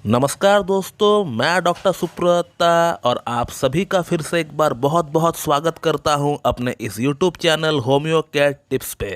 नमस्कार दोस्तों, मैं डॉक्टर सुप्रता और आप सभी का फिर से एक बार बहुत बहुत स्वागत करता हूं अपने इस YouTube channel homeo care tips पे।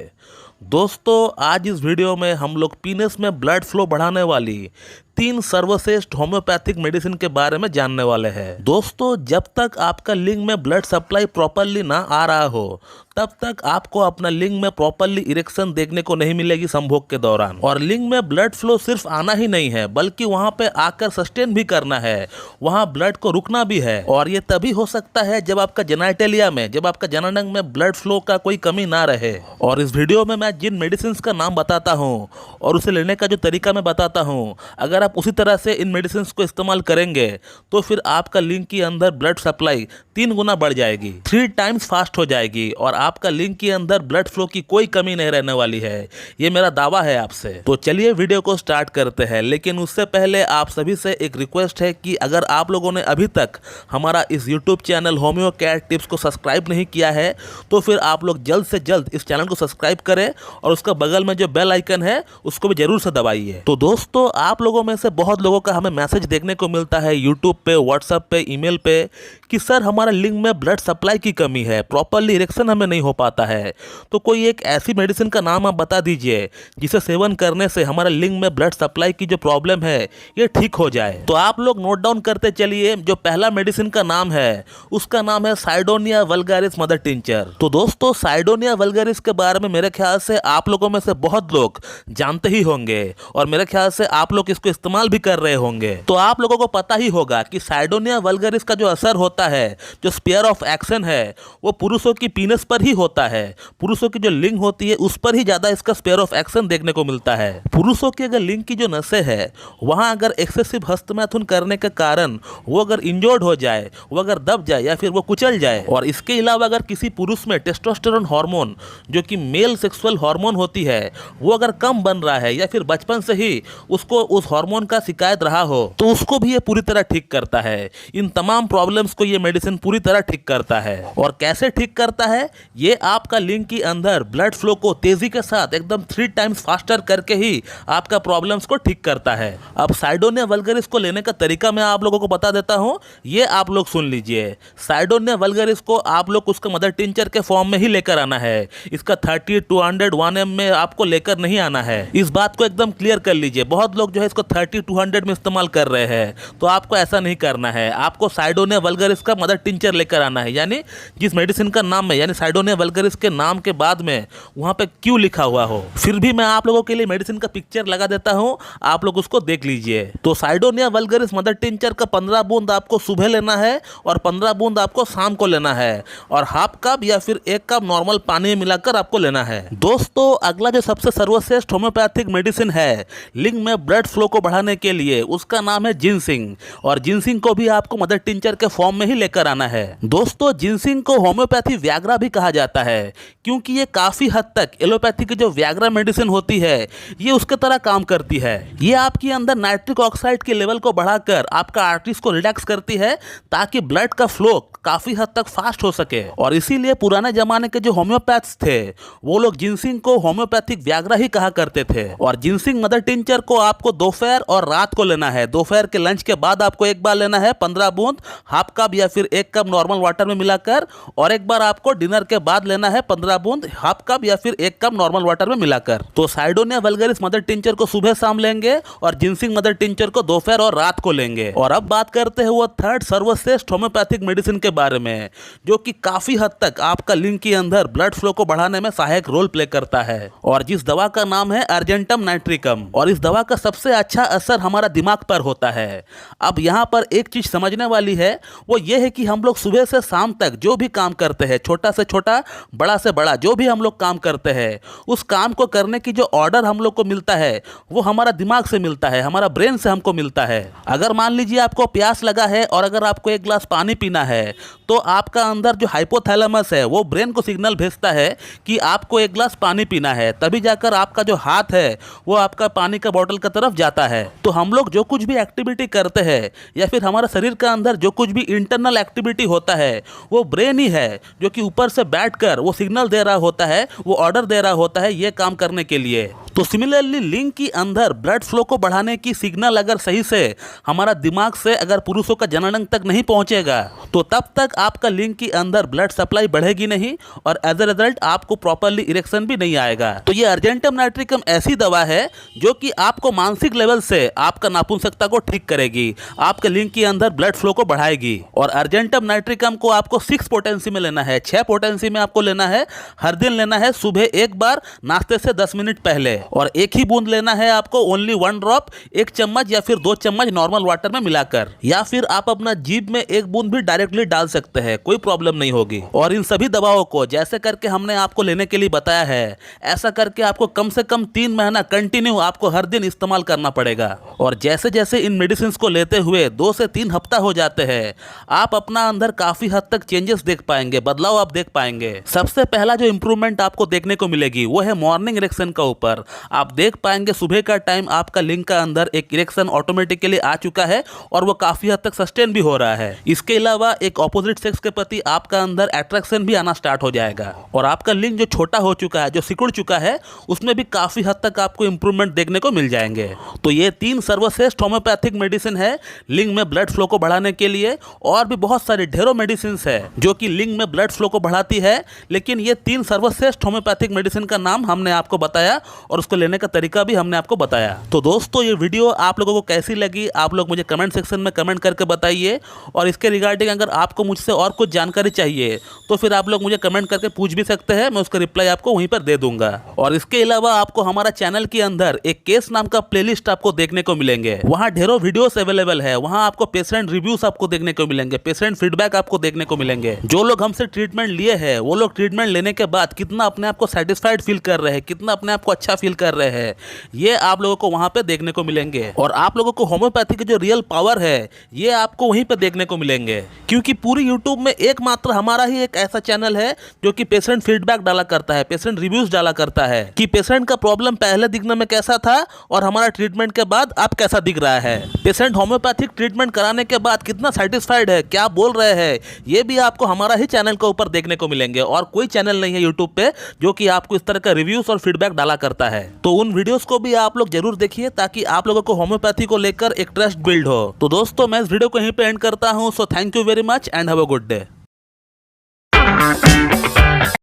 दोस्तों, आज इस वीडियो में हम लोग पीनस में ब्लड फ्लो बढ़ाने वाली 3 सर्वश्रेष्ठ होम्योपैथिक मेडिसिन के बारे में जानने वाले हैं। दोस्तों, जब तक आपका लिंग में ब्लड सप्लाई प्रॉपरली ना आ रहा हो तब तक आपको अपना लिंग में प्रॉपरली इरेक्शन देखने को नहीं मिलेगी संभोग के दौरान। और लिंग में ब्लड फ्लो सिर्फ आना ही नहीं है बल्कि वहां पे आकर सस्टेन भी करना है, वहां ब्लड को रुकना भी है। और ये तभी हो सकता है जब आपका जेनाइटेलिया में, जब आपका जननांग में ब्लड फ्लो का कोई कमी ना रहे। और इस वीडियो में मैं जिन मेडिसिन का नाम बताता हूँ और उसे लेने का जो तरीका मैं बताता हूँ, अगर आप उसी तरह से इन मेडिसिन को इस्तेमाल करेंगे तो फिर आपका लिंग के अंदर ब्लड सप्लाई 3 गुना बढ़ जाएगी, 3 टाइम्स फास्ट हो जाएगी और आपका लिंग के अंदर ब्लड फ्लो की कोई कमी नहीं रहने वाली है। ये मेरा दावा है आपसे। तो चलिए वीडियो को स्टार्ट करते हैं, लेकिन उससे पहले आप सभी से एक रिक्वेस्ट है कि अगर आप लोगों ने अभी तक हमारा इस YouTube channel homeo care tips को सब्सक्राइब नहीं किया है तो फिर आप लोग जल्द से जल्द इस चैनल को सब्सक्राइब करें और उसका बगल में जो बेल आइकन है उसको भी जरूर से दबाइए। तो दोस्तों, आप लोगों में से बहुत लोगों का हमें मैसेज देखने को मिलता है यूट्यूब पे, व्हाट्सएप पे, ईमेल पे कि सर हमारा लिंग में ब्लड सप्लाई की कमी है, प्रॉपरली इरेक्शन हमें नहीं हो पाता है। तो कोई एक ऐसी मेडिसिन का नाम आप बता दीजिए जिसे सेवन करने से हमारे लिंग में ब्लड सप्लाई की जो प्रॉब्लम है ये ठीक हो जाए। तो आप लोग नोट डाउन करते चलिए। जो पहला मेडिसिन का नाम है उसका नाम है साइडोनिया वल्गारिस मदर टिंचर। तो दोस्तों, साइडोनिया वल्गारिस के बारे में मेरे ख्याल से आप लोगों में से बहुत लोग जानते ही होंगे और मेरे ख्याल से आप लोग इसको इस्तेमाल भी कर रहे होंगे। तो आप लोगों को पता ही होगा कि साइडोनिया वल्गारिस का जो असर होता है, जो स्फीयर ऑफ एक्शन है, वो पुरुषों की पीनस पर ही होता है। पुरुषों की जो लिंग होती है उस पर ही ज्यादा इसका स्फीयर ऑफ एक्शन देखने को मिलता है। पुरुषों की अगर लिंग की जो नसें है वहां अगर एक्सेसिव हस्तमैथुन करने के कारण वो अगर इंजर्ड हो जाए, वो अगर दब जाए या फिर वो कुचल जाए, और इसके अलावा अगर किसी पुरुष में टेस्टोस्टेरोन हार्मोन जो कि मेल सेक्सुअल हार्मोन होती है वो अगर कम बन रहा है या फिर बचपन से ही उसको उस हार्मोन का शिकायत रहा हो तो उसको भी ये पूरी तरह ठीक करता है। इन तमाम प्रॉब्लम्स को ये मेडिसिन पूरी तरह ठीक करता है। और कैसे ठीक करता है? ये आपका लिंग के अंदर ब्लड फ्लो को तेजी के साथ एकदम 3 टाइम्स फास्टर करके ही आपका प्रॉब्लम्स को ठीक करता है। अब साइडोनिया वल्गारिस को लेने का तरीका मैं आप लोगों को बता देता हूं, ये आप लोग सुन लीजिए। साइडोनिया वल्गारिस को आप लोग उसका मदर टिंचर के फॉर्म में ही लेकर आना है। इसका 30, 200, 1 ml में आपको लेकर नहीं आना है। इस बात को एकदम क्लियर कर लीजिए। बहुत लोग जो है इसको 30, 200 में इस्तेमाल कर रहे हैं, तो आपको ऐसा नहीं करना है। आपको साइडोनिया वल्गारिस का मदर टिंचर लेकर आना है, यानी जिस मेडिसिन का नाम है, यानी साइडोनिया वल्गारिस के नाम के बाद में वहां पे क्यों लिखा हुआ हो। फिर भी मैं आप लोगों के लिए मेडिसिन का पिक्चर लगा देता हूं, आप लोग उसको देख लीजिए। तो साइडोनिया वल्गारिस मदर टिंचर का 15 बूंद आपको सुबह लेना है और 15 बूंद आपको शाम को लेना है, और हाफ कप या फिर 1 कप नॉर्मल पानी में मिलाकर आपको लेना है। दोस्तों, अगला जो सबसे सर्वश्रेष्ठ होम्योपैथिक मेडिसिन है लिंग में ब्लड फ्लो को बढ़ाने के लिए, उसका नाम है जिनसिंग। और जिनसिंग को भी आपको मदर टिंचर के फॉर्म में ही लेकर आना है। दोस्तों, जिनसिंग को होम्योपैथी व्याग्रा भी कहा जाता है क्योंकि ये काफी हद तक एलोपैथी की जो व्याग्रा मेडिसिन होती है ये उसके तरह काम करती है। ये आपके अंदर नाइट्रिक ऑक्साइड के लेवल को बढ़ाकर आपका आर्टरीज को रिलैक्स करती है ताकि ब्लड का फ्लो काफी हद तक फास्ट हो सके। और इसीलिए पुराने जमाने के जो होम्योपैथ्स थे वो लोग जिनसिंग को होम्योपैथिक व्याग्रा ही कहा करते थे। और जिनसिंग मदर टिंचर को आपको दोपहर और रात को लेना है। दोपहर के लंच के बाद आपको एक बार लेना है 15 बूंद हाफ कप या फिर 1 कप नॉर्मल वाटर में मिलाकर, और एक बार आपको डिनर के बाद लेना है 15 बूंद हाफ कप या फिर 1 कप नॉर्मल वाटर में मिलाकर। तो साइडोनिया वल्गारिस मदर टिंचर को सुबह शाम लेंगे और जिनसिंग मदर टिंचर को दोपहर और रात को लेंगे। और अब बात करते हैं वो 3rd सर्वश्रेष्ठ होम्योपैथिक मेडिसिन के बारे में जो कि काफी हद तक आपका लिंग के अंदर ब्लड फ्लो को बढ़ाने में सहायक रोल प्ले करता है, और जिस दवा का नाम है अर्जेंटम नाइट्रिकम। और इस दवा का सबसे अच्छा असर हमारा दिमाग पर होता है। अब यहाँ पर एक चीज समझने वाली है, वो ये है कि हम लोग सुबह से शाम तक जो भी काम करते हैं, छोटा से छोटा, बड़ा से बड़ा, जो भी हम लोग काम करते हैं, उस काम को करने की जो ऑर्डर हम लोग को मिलता है वो हमारा दिमाग से मिलता है, हमारा ब्रेन से हमको मिलता है। अगर मान लीजिए आपको प्यास लगा है और अगर आपको 1 गिलास पानी पीना है तो आपका अंदर जो हाइपोथैलेमस है वो ब्रेन को सिग्नल भेजता है कि आपको 1 गिलास पानी पीना है, तभी जाकर आपका जो हाथ है वो आपका पानी का बोतल की तरफ जाता है। तो हम लोग जो कुछ भी एक्टिविटी करते हैं या फिर हमारा शरीर के अंदर जो कुछ भी इंटरनल एक्टिविटी होता है वो ब्रेन ही है जो कि ऊपर से बैठ बैठ कर वो सिग्नल दे रहा होता है, वो ऑर्डर दे रहा होता है ये काम करने के लिए। तो सिमिलरली लिंग की अंदर ब्लड फ्लो को बढ़ाने की सिग्नल अगर सही से हमारा दिमाग से अगर पुरुषों का जननांग तक नहीं पहुंचेगा तो तब तक आपका लिंग की अंदर ब्लड सप्लाई बढ़ेगी नहीं और एज ए रिजल्ट आपको प्रॉपरली इरेक्शन भी नहीं आएगा। तो ये अर्जेंटम नाइट्रिकम ऐसी दवा है जो कि आपको मानसिक लेवल से आपका नापुंसकता को ठीक करेगी, आपके लिंग के अंदर ब्लड फ्लो को बढ़ाएगी। और अर्जेंटम नाइट्रिकम को आपको 6 पोटेंसी में लेना है, 6 पोटेंसी में आपको लेना है। हर दिन लेना है सुबह एक बार नाश्ते से 10 मिनट पहले, और एक ही बूंद लेना है आपको, ओनली 1 ड्रॉप, 1 चम्मच या फिर 2 चम्मच नॉर्मल वाटर में मिलाकर, या फिर आप अपना जीभ में 1 बूंद भी डायरेक्टली डाल सकते हैं, कोई प्रॉब्लम नहीं होगी। और इन सभी दवाओं को जैसे करके हमने आपको लेने के लिए बताया है, ऐसा करके आपको कम से कम 3 महीना कंटिन्यू आपको हर दिन इस्तेमाल करना पड़ेगा। और जैसे जैसे इन मेडिसिन को लेते हुए 2 से 3 हफ्ता हो जाते हैं, आप अपना अंदर काफी हद तक चेंजेस देख पाएंगे, बदलाव आप देख पाएंगे। सबसे पहला जो इंप्रूवमेंट आपको देखने को मिलेगी वो है मॉर्निंग इरेक्शन का ऊपर। आप देख पाएंगे सुबह का टाइम आपका लिंग का अंदर एक इरेक्शन ऑटोमेटिकली आ चुका है और वो काफी हद तक सस्टेन भी हो रहा है। इसके अलावा एक ऑपोजिट सेक्स के प्रति आपका अंदर अट्रैक्शन भी आना स्टार्ट हो जाएगा और आपका लिंग जो छोटा हो चुका है, जो सिकुड़ चुका है, उसमें भी काफी हद तक आपको इंप्रूवमेंट देखने को मिल जाएंगे। तो ये 3 सर्वश्रेष्ठ होम्योपैथिक मेडिसिन है लिंग में ब्लड फ्लो को बढ़ाने के लिए। और भी बहुत सारी ढेरों मेडिसिन है जो कि लिंग में ब्लड फ्लो को बढ़ाती है, लेकिन ये 3 सर्वश्रेष्ठ होम्योपैथिक मेडिसिन का नाम हमने आपको बताया और उसको लेने का तरीका भी हमने आपको बताया। तो दोस्तों ये वीडियो आप लोगों को कैसी लगी आप लोग मुझे कमेंट सेक्शन में कमेंट करके बताइए। और इसके रिगार्डिंग अगर आपको मुझसे और कुछ जानकारी चाहिए तो फिर आप लोग मुझे कमेंट करके पूछ भी सकते हैं, मैं उसका रिप्लाई आपको वहीं पर दे दूंगा। और इसके अलावा आपको हमारा चैनल के अंदर एक केस नाम का प्लेलिस्ट आपको देखने को मिलेंगे, वहाँ ढेरों वीडियोस अवेलेबल है। वहाँ आपको पेशेंट रिव्यूज आपको देखने को मिलेंगे, पेशेंट फीडबैक आपको देखने को मिलेंगे। जो लोग हमसे ट्रीटमेंट लिए हैं वो लोग ट्रीटमेंट लेने के बाद कितना अपने आप को सेटिस्फाइड फील कर रहे हैं, कितना अपने आप को अच्छा फील कर रहे हैं, ये आप लोगों को वहाँ पे देखने को मिलेंगे। और आप लोगों को होम्योपैथी की जो रियल पावर है ये आपको वहीं पे देखने को मिलेंगे, क्योंकि पूरी यूट्यूब में एकमात्र हमारा ही एक ऐसा चैनल है जो कि पेशेंट फीडबैक डाला करता है, पेशेंट रिव्यूज डाला करता है कि पेशेंट का प्रॉब्लम पहले दिखने में कैसा था और हमारा ट्रीटमेंट के बाद अब कैसा दिख रहा है, पेशेंट होम्योपैथिक ट्रीटमेंट कराने के बाद कितना सेटिस्फाइड है, क्या बोल रहे हैं, ये भी आपको हमारा ही चैनल के ऊपर देखने को मिलेंगे। और कोई चैनल नहीं है यूट्यूब पे जो कि आपको इस तरह का रिव्यूज और फीडबैक डाला करता है। तो उन वीडियोस को भी आप लोग जरूर देखिए ताकि आप लोगों को होम्योपैथी को लेकर एक ट्रस्ट बिल्ड हो। तो दोस्तों मैं इस वीडियो को यहीं पे एंड करता हूं। So thank you very much and have a good day.